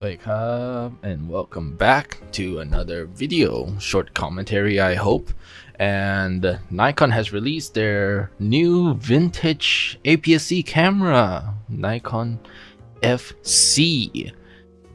Wake up and welcome back to another video, short commentary I hope. And Nikon has released their new vintage APS-C camera, Nikon FC,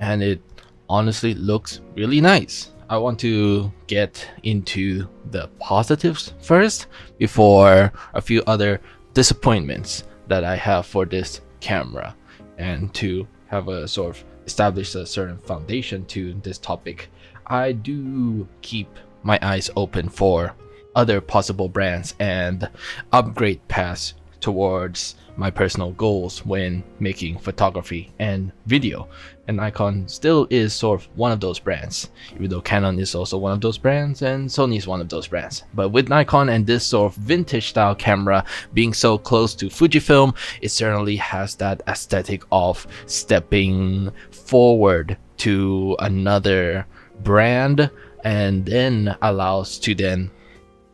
and it honestly looks really nice. I want to get into the positives first before a few other disappointments that I have for this camera, and to have a sort of establish a certain foundation to this topic. I do keep my eyes open for other possible brands and upgrade paths towards my personal goals when making photography and video, and Nikon still is sort of one of those brands, even though Canon is also one of those brands and Sony is one of those brands. But with Nikon and this sort of vintage style camera being so close to Fujifilm, it certainly has that aesthetic of stepping forward to another brand, and then allows to then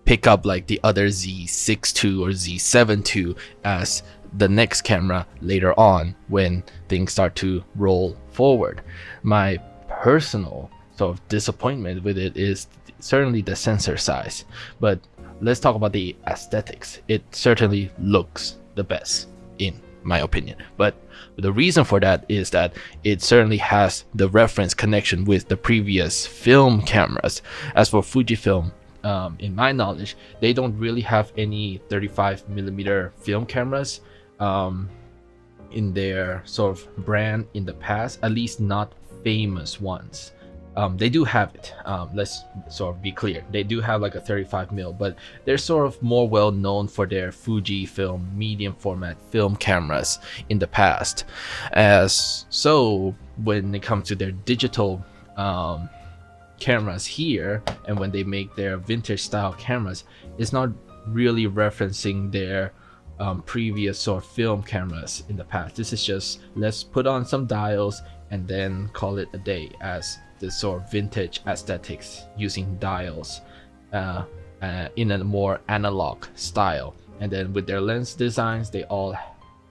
pick up like the other Z6 II or Z7 II as the next camera later on when things start to roll forward. My personal sort of disappointment with it is certainly the sensor size, but let's talk about the aesthetics. It certainly looks the best in my opinion, but the reason for that is that it certainly has the reference connection with the previous film cameras. As for Fujifilm, in my knowledge, they don't really have any 35mm film cameras in their sort of brand in the past, at least not famous ones. They do have it, let's sort of be clear, they do have like a 35mm, but they're sort of more well known for their FujiFilm medium format film cameras in the past. As so when it comes to their digital cameras here, and when they make their vintage style cameras, it's not really referencing their previous sort of film cameras in the past. This is just, let's put on some dials and then call it a day, as this sort of vintage aesthetics using dials in a more analog style. And then with their lens designs, they all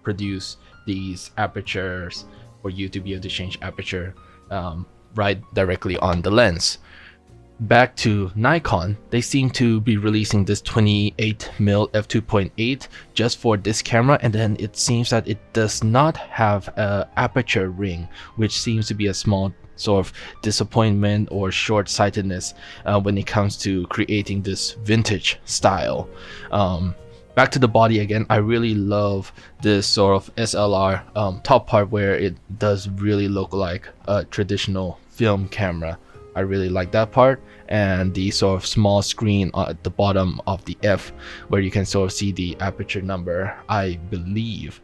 produce these apertures for you to be able to change aperture right directly on the lens. Back to Nikon, they seem to be releasing this 28mm f2.8 just for this camera, and then it seems that it does not have a aperture ring, which seems to be a small sort of disappointment or short-sightedness when it comes to creating this vintage style. Back to the body again, I really love this sort of SLR top part where it does really look like a traditional film camera. I really like that part, and the sort of small screen at the bottom of the F where you can sort of see the aperture number, I believe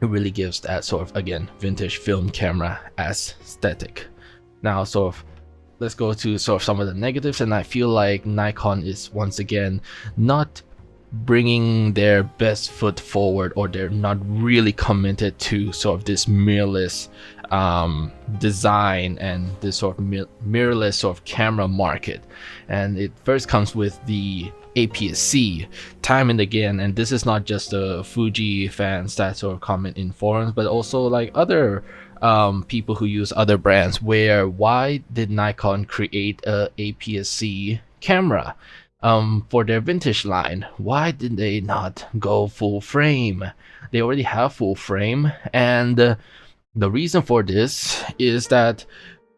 it really gives that sort of, again, vintage film camera aesthetic. Now sort of let's go to sort of some of the negatives, and I feel like Nikon is once again not bringing their best foot forward, or they're not really committed to sort of this mirrorless design and this sort of mirrorless sort of camera market. And it first comes with the APS-C time and again, and this is not just the Fuji fans that sort of comment in forums, but also like other people who use other brands, where why did Nikon create a APS-C camera for their vintage line? Why did they not go full frame? They already have full frame, and the reason for this is that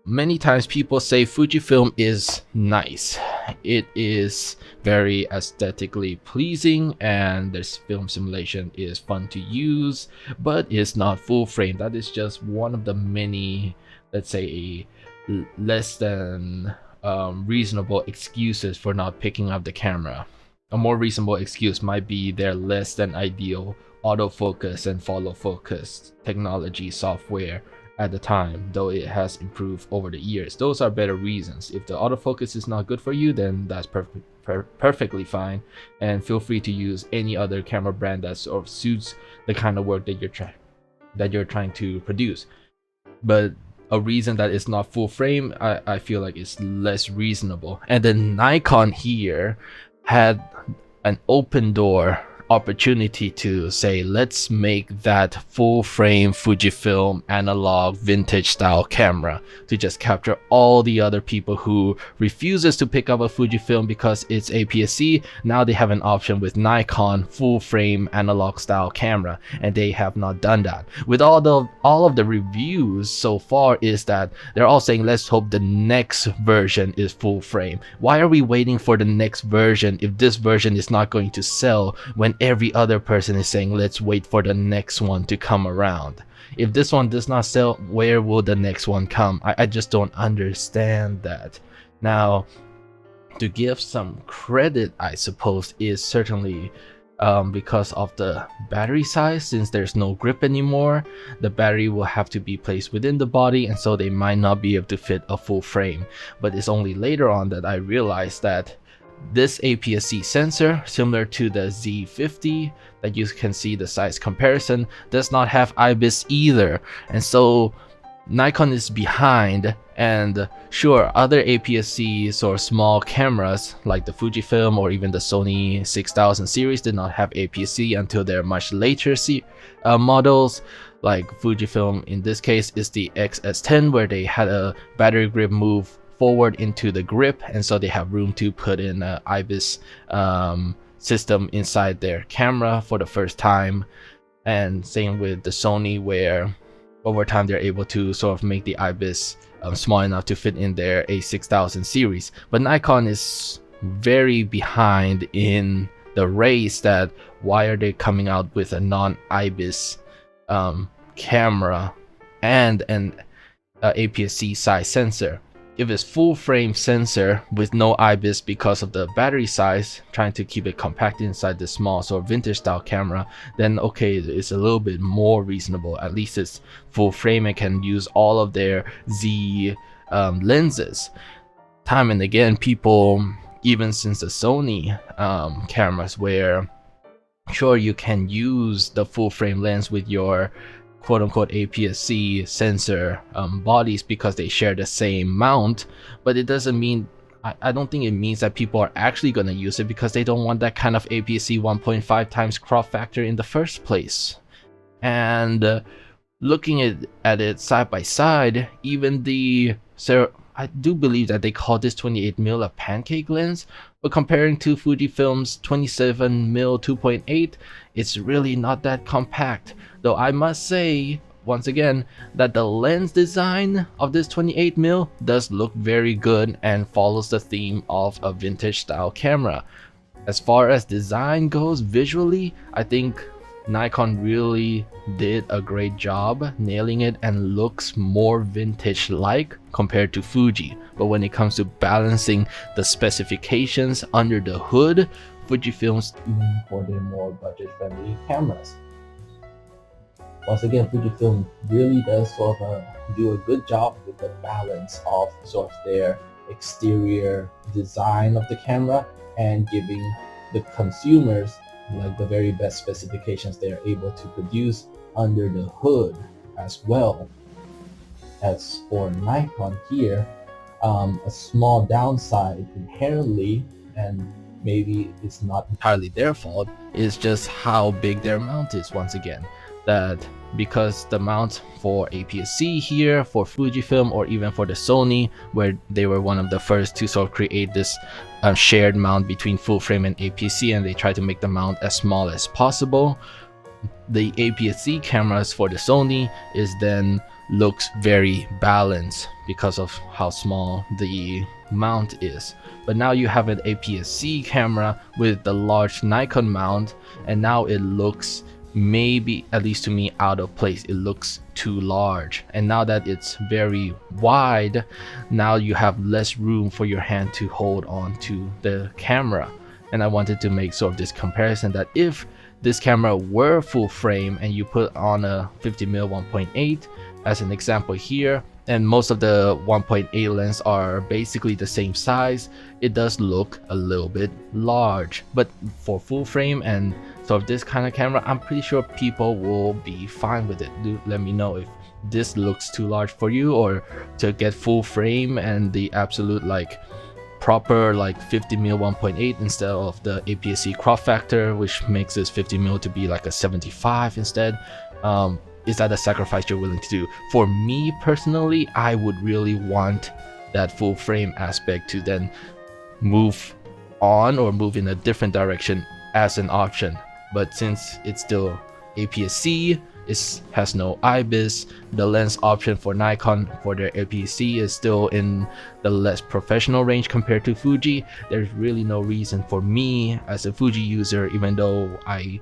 many times people say Fujifilm is nice. It is very aesthetically pleasing, and this film simulation is fun to use, but it's not full frame. That is just one of the many, let's say, less than reasonable excuses for not picking up the camera. A more reasonable excuse might be their less than ideal autofocus and follow focus technology software at the time, though it has improved over the years. Those are better reasons. If the autofocus is not good for you, then that's perfectly fine, and feel free to use any other camera brand that sort of suits the kind of work that you're trying to produce. But a reason that it's not full frame, I feel like it's less reasonable. And then Nikon here had an open door opportunity to say, let's make that full frame Fujifilm analog vintage style camera to just capture all the other people who refuses to pick up a Fujifilm because it's APS-C. Now they have an option with Nikon full frame analog style camera, and they have not done that. With all of the reviews so far is that they're all saying, let's hope the next version is full frame. Why are we waiting for the next version if this version is not going to sell, when every other person is saying let's wait for the next one to come around? If this one does not sell, where will the next one come? I just don't understand that. Now, to give some credit, I suppose, is certainly because of the battery size. Since there's no grip anymore, the battery will have to be placed within the body, and so they might not be able to fit a full frame. But it's only later on that I realized that this APS-C sensor, similar to the Z50 that you can see the size comparison, does not have IBIS either, and so Nikon is behind. And sure, other APS-Cs or small cameras like the Fujifilm or even the Sony 6000 series did not have APS-C until their much later models. Like Fujifilm in this case is the XS10, where they had a battery grip move forward into the grip, and so they have room to put in an IBIS system inside their camera for the first time. And same with the Sony, where over time they're able to sort of make the IBIS small enough to fit in their A6000 series. But Nikon is very behind in the race. That why are they coming out with a non-IBIS camera and an APS-C size sensor? If it's full frame sensor with no IBIS because of the battery size, trying to keep it compact inside the small sort of vintage style camera, then okay, it's a little bit more reasonable. At least it's full frame and can use all of their Z lenses. Time and again, people, even since the Sony cameras, where sure you can use the full frame lens with your quote-unquote APS-C sensor bodies because they share the same mount, but it doesn't mean, I don't think it means that people are actually going to use it, because they don't want that kind of APS-C 1.5 times crop factor in the first place. And looking at it side by side, even the I do believe that they call this 28mm a pancake lens, but comparing to Fujifilm's 27mm 2.8, it's really not that compact. Though I must say, once again, that the lens design of this 28mm does look very good and follows the theme of a vintage style camera. As far as design goes visually, I think Nikon really did a great job nailing it and looks more vintage-like compared to Fuji. But when it comes to balancing the specifications under the hood, Fujifilm's even for their more budget-friendly cameras. Once again, Fujifilm really does sort of do a good job with the balance of sort of their exterior design of the camera and giving the consumers like the very best specifications they are able to produce under the hood as well. As for Nikon here, a small downside inherently, and maybe it's not entirely their fault, is just how big their mount is. Once again, that because the mount for APS-C here, for Fujifilm, or even for the Sony, where they were one of the first to sort of create this shared mount between full frame and APS-C, and they try to make the mount as small as possible. The APS-C cameras for the Sony is then looks very balanced because of how small the mount is. But now you have an APS-C camera with the large Nikon mount, and now it looks, maybe at least to me, out of place. It looks too large, and now that it's very wide, now you have less room for your hand to hold on to the camera. And I wanted to make sort of this comparison that if this camera were full frame and you put on a 50mm 1.8 as an example here, and most of the 1.8 lens are basically the same size, it does look a little bit large. But for full frame and sort of this kind of camera, I'm pretty sure people will be fine with it. Do let me know if this looks too large for you, or to get full frame and the absolute like proper like 50mm 1.8 instead of the APS-C crop factor, which makes this 50mm to be like a 75 instead. Is that a sacrifice you're willing to do? For me personally, I would really want that full frame aspect to then move on or move in a different direction as an option. But since it's still APS-C, it has no IBIS, the lens option for Nikon for their APS-C is still in the less professional range compared to Fuji. There's really no reason for me as a Fuji user, even though I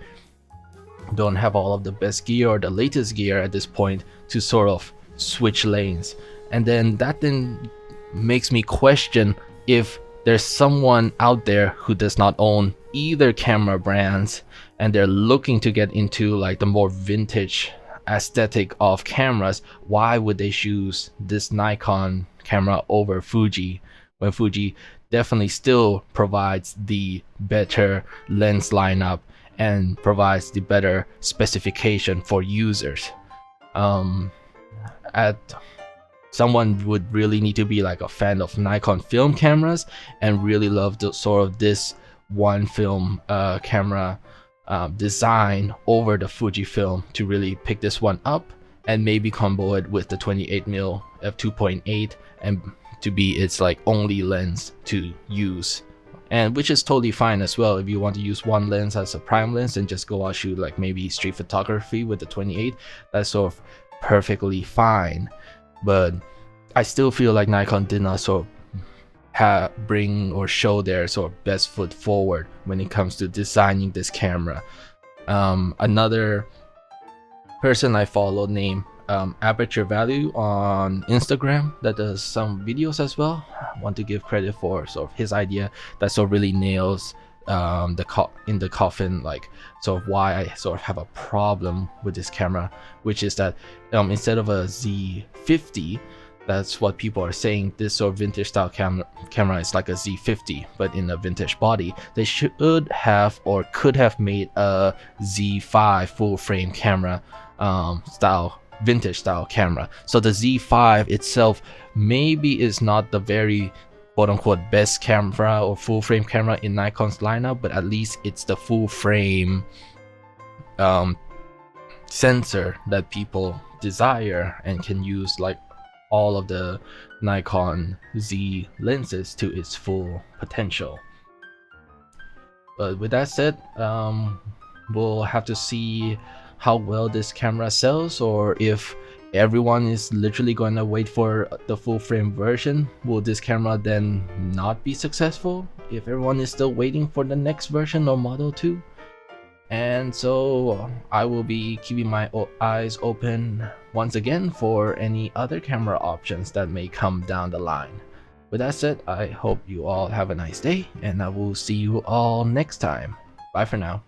don't have all of the best gear or the latest gear at this point, to sort of switch lanes. And then that then makes me question if there's someone out there who does not own either camera brands and they're looking to get into like the more vintage aesthetic of cameras, why would they choose this Nikon camera over Fuji when Fuji definitely still provides the better lens lineup and provides the better specification for users? Someone would really need to be like a fan of Nikon film cameras and really love the sort of this one film camera design over the FujiFilm to really pick this one up and maybe combo it with the 28mm f2.8 and to be its like only lens to use, and which is totally fine as well. If you want to use one lens as a prime lens and just go out shoot like maybe street photography with the 28, that's sort of perfectly fine. But I still feel like Nikon did not sort of bring or show their sort of best foot forward when it comes to designing this camera. Another person I follow named Aperture Value on Instagram that does some videos as well, I want to give credit for sort of his idea that sort of really nails in the coffin, like sort of why I sort of have a problem with this camera, which is that instead of a Z50, that's what people are saying, this sort of vintage style camera is like a Z50 but in a vintage body. They should have or could have made a Z5 full frame camera vintage style camera. So the Z5 itself maybe is not the very quote-unquote best camera or full frame camera in Nikon's lineup, but at least it's the full frame sensor that people desire and can use like all of the Nikon Z lenses to its full potential. But with that said, we'll have to see how well this camera sells, or if everyone is literally going to wait for the full frame version, will this camera then not be successful if everyone is still waiting for the next version or Model 2? And so I will be keeping my eyes open once again for any other camera options that may come down the line. With that said, I hope you all have a nice day, and I will see you all next time. Bye for now.